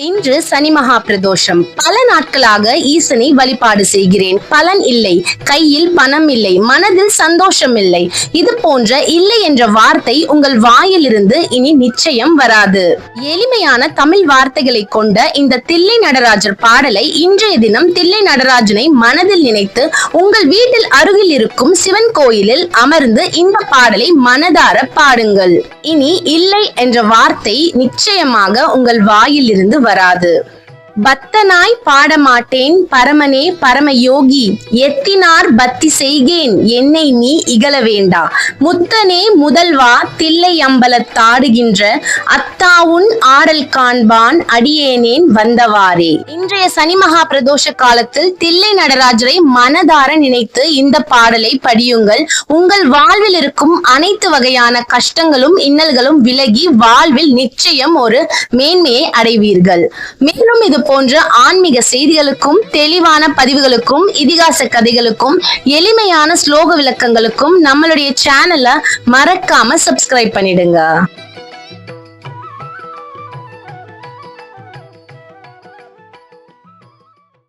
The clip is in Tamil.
இன்று சனி மகா பிரதோஷம். பல நாட்களாக ஈசனை வழிபாடு செய்கிறேன், பலன் இல்லை. கையில் பணம் இல்லை, மனதில் சந்தோஷம் இல்லை. இது போன்ற இல்லை என்ற வார்த்தை உங்கள் வாயிலிருந்து இனி நிச்சயம் வராது. எளிமையான தமிழ் வார்த்தைகளை கொண்ட இந்த தில்லை நடராஜர் பாடலை இன்றைய தினம் தில்லை நடராஜனை மனதில் நினைத்து உங்கள் வீட்டில் அருகில் இருக்கும் சிவன் கோயிலில் அமர்ந்து இந்த பாடலை மனதார பாடுங்கள். இனி இல்லை என்ற வார்த்தை நிச்சயமாக உங்கள் வாயில் இருந்து வராது. பக்தனாய் பாடமாட்டேன் பரமனே பரமயோகி, எத்தினார் பக்தி செய்கேன் என்னை நீ இகழ வேண்டா. முத்தனே முதல்வா தில்லை அம்பலத்தாடுகின்ற அத்தாவுன் ஆடல் காண்பான் அடியேனேன் வந்தவாறே. இன்றைய சனி மகா பிரதோஷ காலத்தில் தில்லை நடராஜரை மனதார நினைத்து இந்த பாடலை படியுங்கள். உங்கள் வாழ்வில் இருக்கும் அனைத்து வகையான கஷ்டங்களும் இன்னல்களும் விலகி வாழ்வில் நிச்சயம் ஒரு மேன்மையை அடைவீர்கள். மேலும் இது போன்ற ஆன்மீக செய்திகளுக்கும் தெளிவான பதிவுகளுக்கும் இதிகாச கதைகளுக்கும் எளிமையான ஸ்லோக விளக்கங்களுக்கும் நம்மளுடைய சேனலை மறக்காம சப்ஸ்கிரைப் பண்ணிடுங்க.